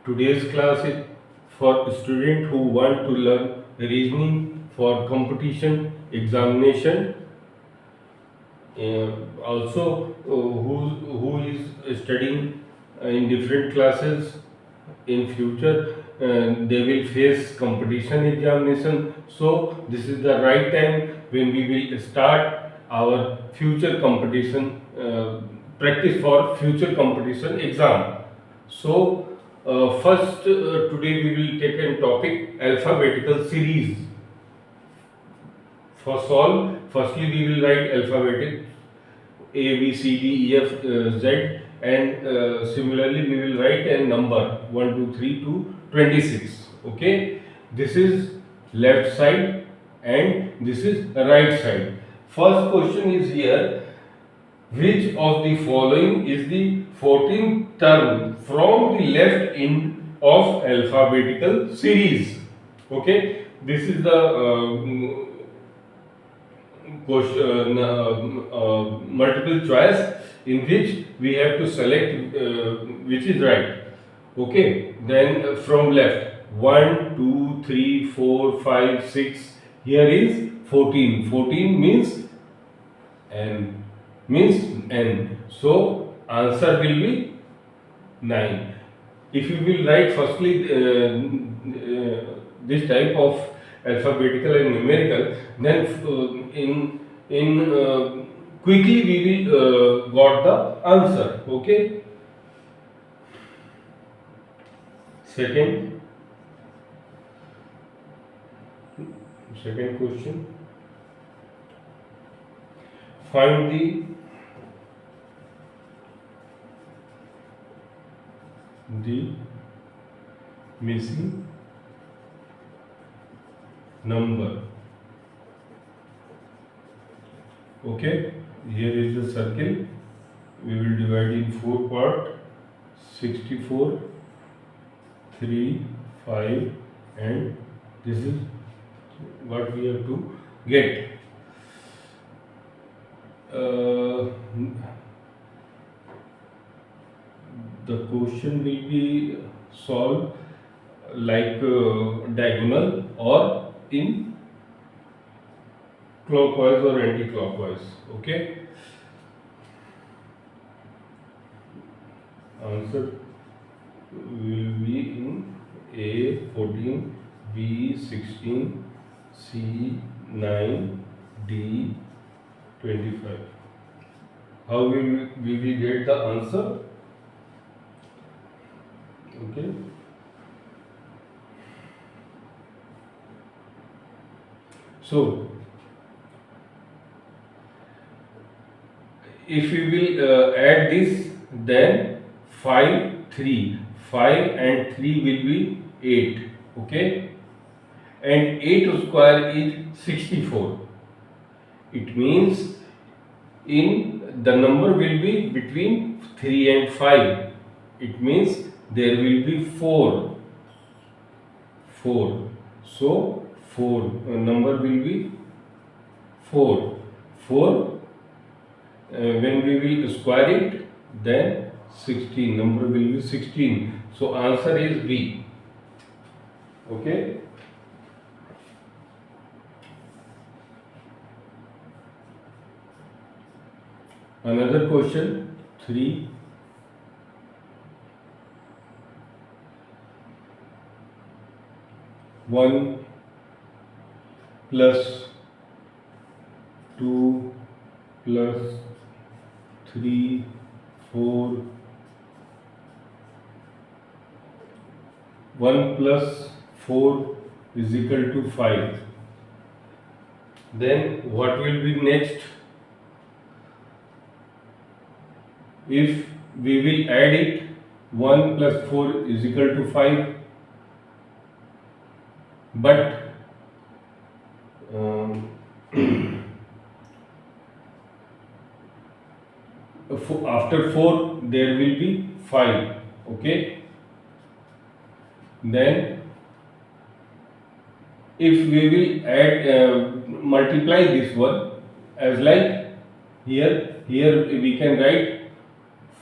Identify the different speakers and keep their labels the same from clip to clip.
Speaker 1: Today's class is for students who want to learn reasoning for competition examination. Also, who is studying in different classes in future. They will face competition examination. So this is the right time when we will start our future competition practice for future competition exam. So first today we will take a topic alphabetical series. For solve, firstly we will write alphabetic A, B, C, D, E, F, Z, and similarly we will write a number 1, 2, 3 to 26. Okay, this is left side and this is right side. First question is here: which of the following is the 14th term from the left end of alphabetical series? Okay, this is the question, multiple choice in which we have to select which is right. Okay, then from left 1, 2, 3, 4, 5, 6. Here is 14. 14 means n, so answer will be 9. If you will write firstly this type of alphabetical and numerical, then in quickly we will got the answer. Okay. Second second question: find the missing number. Okay, here is the circle. We will divide in 4 part: 64, 3, 5, and this is what we have to get. Uh, the question will be solved like diagonal or in clockwise or anti-clockwise. Okay, answer will be in A 14, B 16, C 9, D 25. How we will get the answer? Okay. So if we will add this, then 5, 3, 5 and 3 will be 8. Okay, and 8 square is 64. It means in the number will be between 3 and 5. It means there will be 4. 4. So 4 number will be 4. 4 when we will square it, then 16 number will be 16. So answer is B. Okay. Another question 3. One plus 2 plus 3, 4. 1 plus 4 is equal to 5. Then what will be next? If we will add it, 1 plus 4 is equal to 5. But after 4 there will be 5. Okay, then if we will add multiply this one, as like here we can write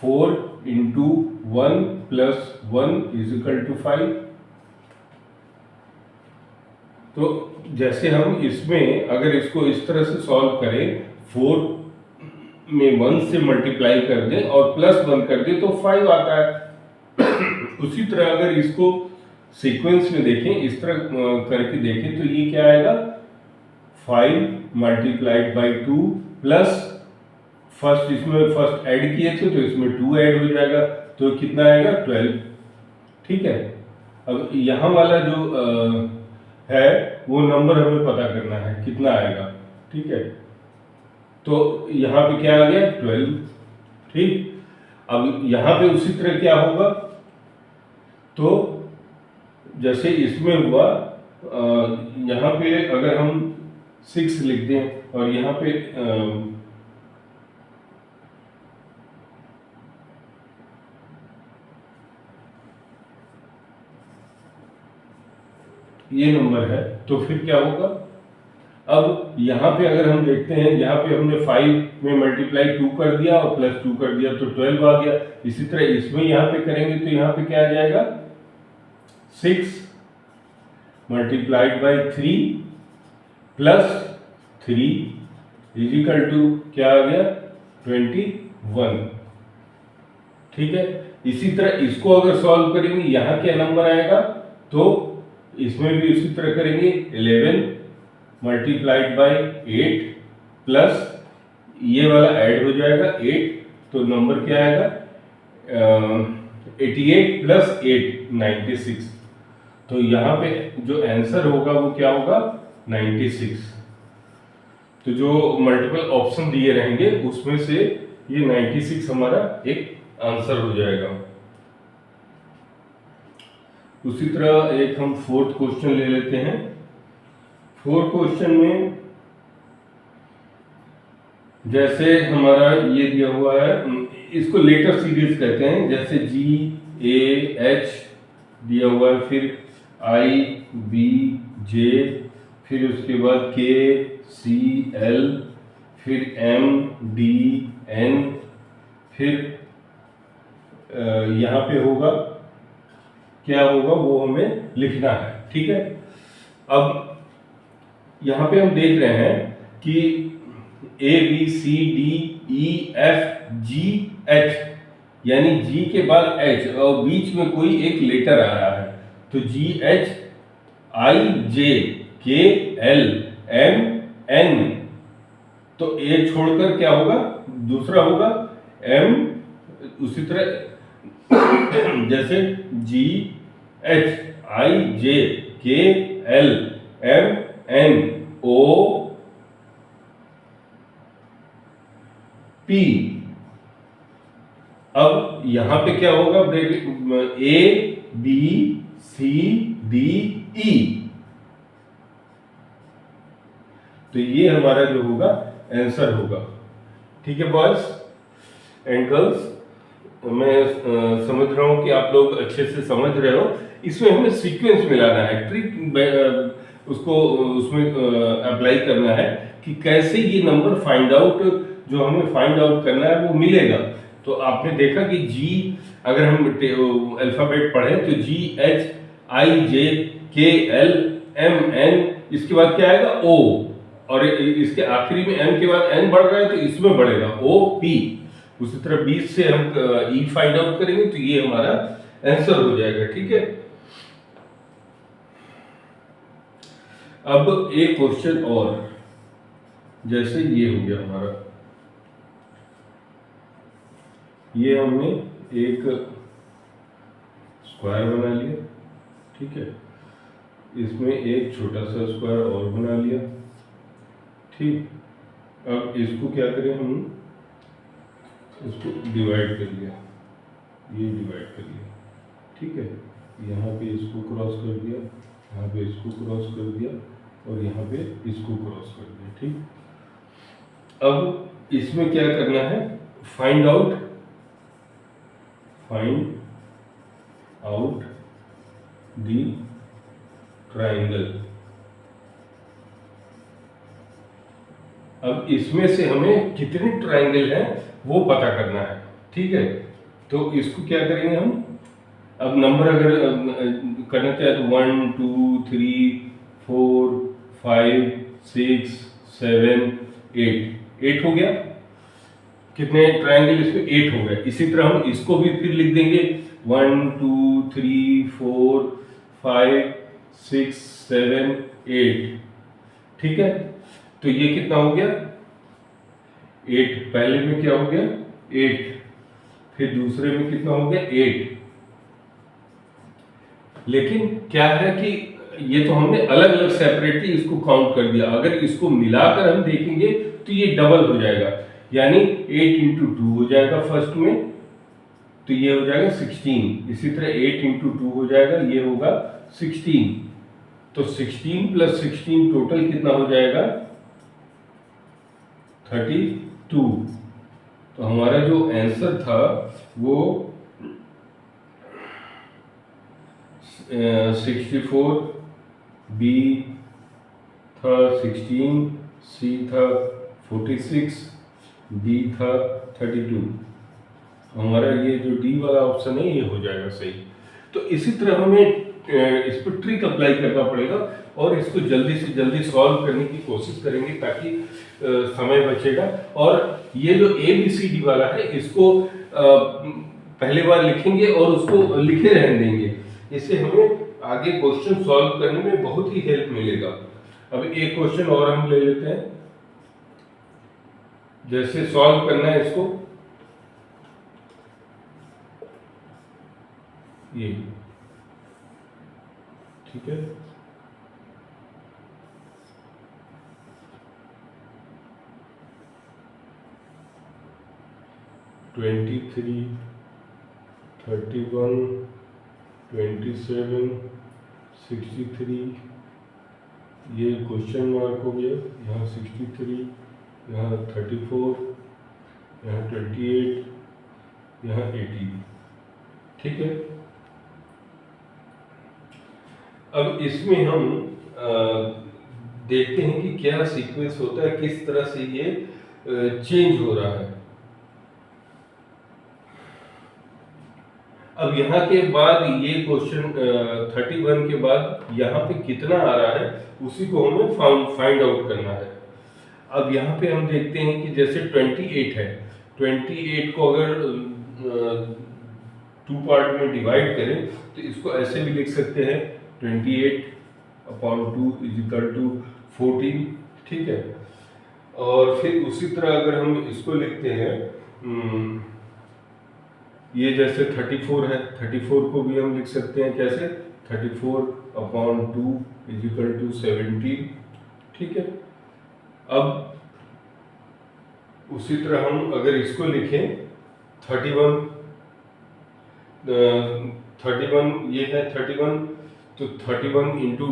Speaker 1: 4 into 1 plus 1 is equal to 5। तो जैसे हम इसमें अगर इसको इस तरह से solve करें, 4 में 1 से मल्टीप्लाई कर दें और प्लस 1 कर दें तो 5 आता है। उसी तरह अगर इसको सीक्वेंस में देखें, इस तरह करके देखें तो ये क्या आएगा, 5 मल्टीप्लाइड बाई 2 प्लस फर्स्ट, इसमें फर्स्ट ऐड किए थे तो इसमें 2 ऐड हो जाएगा, तो कितना आएगा 12। ठीक है, अब यहाँ वाला जो है वो नंबर हमें पता करना है कितना आएगा। ठीक है, तो यहाँ पे क्या आ गया 12। ठीक, अब यहाँ पे उसी तरह क्या होगा, तो जैसे इसमें हुआ, यहाँ पे अगर हम 6 लिख दें और यहाँ पे ये नंबर है, तो फिर क्या होगा। अब यहाँ पे अगर हम देखते हैं, यहाँ पे हमने 5 में मल्टीप्लाई 2 कर दिया और प्लस 2 कर दिया तो 12 आ गया। इसी तरह इसमें यहाँ पे करेंगे तो यहाँ पे क्या आ जाएगा, 6 multiplied by 3 plus 3 is equal to क्या आ गया 21। ठीक है, इसी तरह इसको अगर सॉल्व करेंगे, यहाँ क्या नंबर आएगा, तो इसमें भी उसी तरह करेंगे, 11 मल्टीप्लाइड बाई 8 प्लस ये वाला ऐड हो जाएगा 8, तो नंबर क्या आएगा 88 प्लस 8 96। तो यहाँ पे जो आंसर होगा वो क्या होगा 96। तो जो मल्टीपल ऑप्शन दिए रहेंगे उसमें से ये 96 हमारा एक आंसर हो जाएगा। उसी तरह एक हम 4th क्वेश्चन ले लेते हैं। 4th क्वेश्चन में जैसे हमारा ये दिया हुआ है, इसको लेटर सीरीज कहते हैं, जैसे GAH दिया हुआ है, फिर IBJ, फिर उसके बाद KCL, फिर MDN, फिर यहाँ पे होगा क्या होगा वो हमें लिखना है। ठीक है, अब यहाँ पे हम देख रहे हैं कि ABCDEFGH, यानी G के बाद H और बीच में कोई एक लेटर आ रहा है, तो GHIJKLMN, तो A छोड़कर क्या होगा दूसरा होगा M। उसी तरह जैसे GHIJKLMNOP। अब यहां पे क्या होगा, ABCDE, तो ये हमारा जो होगा आंसर होगा। ठीक है बॉयज एंड गर्ल्स, मैं समझ रहा हूँ कि आप लोग अच्छे से समझ रहे हो। इसमें हमें सीक्वेंस मिलाना है, ट्रिक उसको उसमें अप्लाई करना है कि कैसे ये नंबर फाइंड आउट, जो हमें फाइंड आउट करना है वो मिलेगा। तो आपने देखा कि G अगर हम अल्फाबेट पढ़ें तो GHIJKLMN, इसके बाद क्या आएगा O, और इसके आखिरी में M के बाद N बढ़ रहा है तो इसमें बढ़ेगा OP। उसी तरह 20 से हम E फाइंड आउट करेंगे तो ये हमारा आंसर हो जाएगा। ठीक है, अब एक क्वेश्चन और, जैसे ये हो गया हमारा, ये हमने एक स्क्वायर बना लिया। ठीक है, इसमें एक छोटा सा स्क्वायर और बना लिया। ठीक, अब इसको क्या करें, हम इसको डिवाइड कर लिया, ये डिवाइड कर लिया। ठीक है, यहाँ पे इसको क्रॉस कर दिया, यहाँ पे इसको क्रॉस कर दिया और यहाँ पे इसको क्रॉस कर दिया। ठीक, अब इसमें क्या करना है, फाइंड आउट द ट्राइंगल। अब इसमें से हमें कितने ट्राइंगल हैं वो पता करना है। ठीक है, तो इसको क्या करेंगे हम, अब नंबर अगर करना चाहे तो 1 2 3 4 5 6 7 8 8 हो गया। कितने ट्रायंगल इसमें? 8 हो गए। इसी तरह हम इसको भी फिर लिख देंगे 1 2 3 4 5 6 7 8। ठीक है, तो ये कितना हो गया? 8। पहले में क्या हो गया? 8। फिर दूसरे में कितना हो गया? 8। लेकिन क्या है कि ये तो हमने अलग अलग सेपरेटली इसको काउंट कर दिया। अगर इसको मिलाकर हम देखेंगे तो ये डबल हो जाएगा, यानी 8 इंटू 2 हो जाएगा फर्स्ट में, तो ये हो जाएगा 16। इसी तरह 8 इंटू 2 हो जाएगा, ये होगा 16। तो 16 प्लस 16 टोटल कितना हो जाएगा? 32। तो हमारा जो आंसर था वो 64, बी था 16, सी था 46, डी था 32। हमारा ये जो डी वाला ऑप्शन है ये हो जाएगा सही। तो इसी तरह हमें इस पर ट्रिक अप्लाई करना पड़ेगा और इसको जल्दी से जल्दी सॉल्व करने की कोशिश करेंगे ताकि समय बचेगा। और ये जो ए बी सी डी वाला है इसको पहले बार लिखेंगे और उसको लिखे रहने देंगे, इससे हमें आगे क्वेश्चन सॉल्व करने में बहुत ही हेल्प मिलेगा। अब एक क्वेश्चन और हम ले लेते हैं, जैसे सॉल्व करना है इसको, ये ठीक है। ट्वेंटी थ्री 31 27 63, ये क्वेश्चन मार्क हो गया, यहाँ 63, यहाँ 34, यहाँ 28, यहाँ 80। ठीक है, अब इसमें हम देखते हैं कि क्या सीक्वेंस होता है, किस तरह से ये चेंज हो रहा है। अब यहाँ के बाद ये क्वेश्चन 31 के बाद यहाँ पे कितना आ रहा है उसी को हमें फाइंड आउट करना है। अब यहाँ पे हम देखते हैं कि जैसे 28 है, 28 को अगर 2 पार्ट में डिवाइड करें तो इसको ऐसे भी लिख सकते हैं 28/2 = 14। ठीक है, और फिर उसी तरह अगर हम इसको लिखते हैं, ये जैसे 34 है, 34 को भी हम लिख सकते हैं कैसे? 34/2 = 17। ठीक है, अब उसी तरह हम अगर इसको लिखें 31, 31 ये है 31, तो 31 इंटू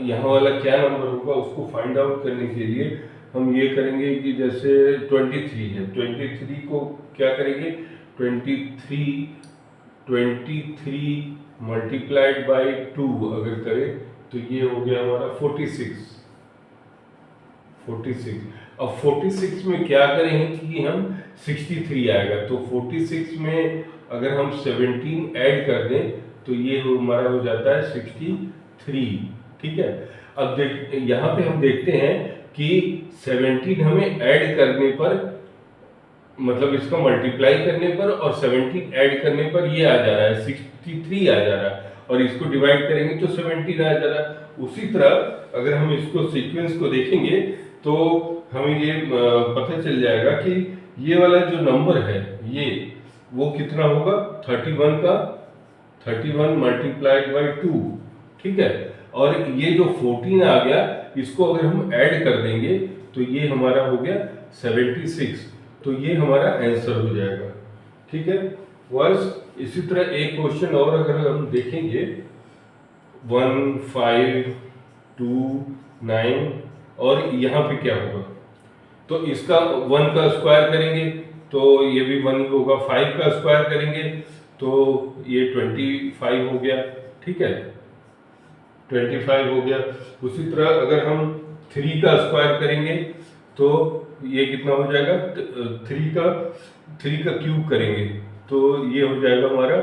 Speaker 1: यहाँ वाला क्या नंबर होगा उसको फाइंड आउट करने के लिए हम ये करेंगे कि जैसे 23 है, 23 को क्या करेंगे? 23 मल्टीप्लाइड बाई 2 अगर करें तो ये हो गया हमारा 46। अब 46 में क्या करेंगे कि हम 63 आएगा, तो 46 में अगर हम 17 ऐड कर दें तो ये हमारा हो जाता है 63। ठीक है, अब यहाँ पे हम देखते हैं कि 17 हमें ऐड करने पर, मतलब इसका मल्टीप्लाई करने पर और 17 ऐड करने पर ये आ जा रहा है 63 आ जा रहा है, और इसको डिवाइड करेंगे तो 17 आ जा रहा है। उसी तरह अगर हम इसको सीक्वेंस को देखेंगे तो हमें ये पता चल जाएगा कि ये वाला जो नंबर है ये वो कितना होगा? 31 मल्टीप्लाइड बाई 2। ठीक है, और ये जो 14 आ गया इसको अगर हम ऐड कर देंगे तो ये हमारा हो गया 76, तो ये हमारा आंसर हो जाएगा। ठीक है, बस इसी तरह एक क्वेश्चन और अगर हम देखेंगे 1 5 2 9, और यहाँ पे क्या होगा? तो इसका 1 का स्क्वायर करेंगे तो ये भी 1 होगा, 5 का स्क्वायर करेंगे तो ये 25 हो गया। ठीक है, 25 हो गया। उसी तरह अगर हम 3 का स्क्वायर करेंगे तो ये कितना हो जाएगा? 3 का क्यूब करेंगे तो ये हो जाएगा हमारा